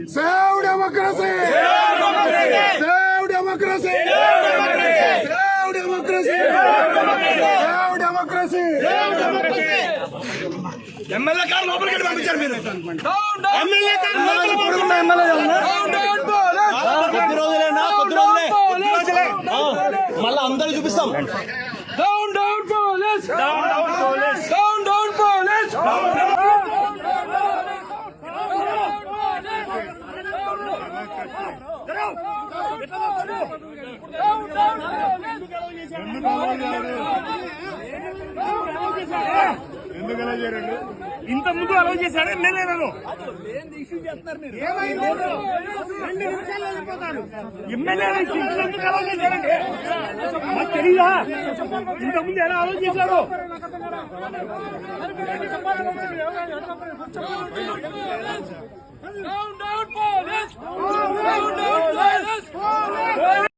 Save democracy! Save democracy! Save democracy! Save democracy! MLA గారు లోపలికి పంపించారు మీరు. ఎమ్మెల్యే గారు కొద్ది రోజులేనా? కొద్ది రోజులే మళ్ళీ అందరూ చూపిస్తాం. Down down police! Down down police! Down down police! ఇంత ముందు అలౌ చేశాడు ఎమ్మెల్యేలను. ఎమ్మెల్యేలు ఎందుకు అలౌ చేశారండి? మాకు తెలీదా? ఇంత ముందు ఎలా అలౌ చేశారు?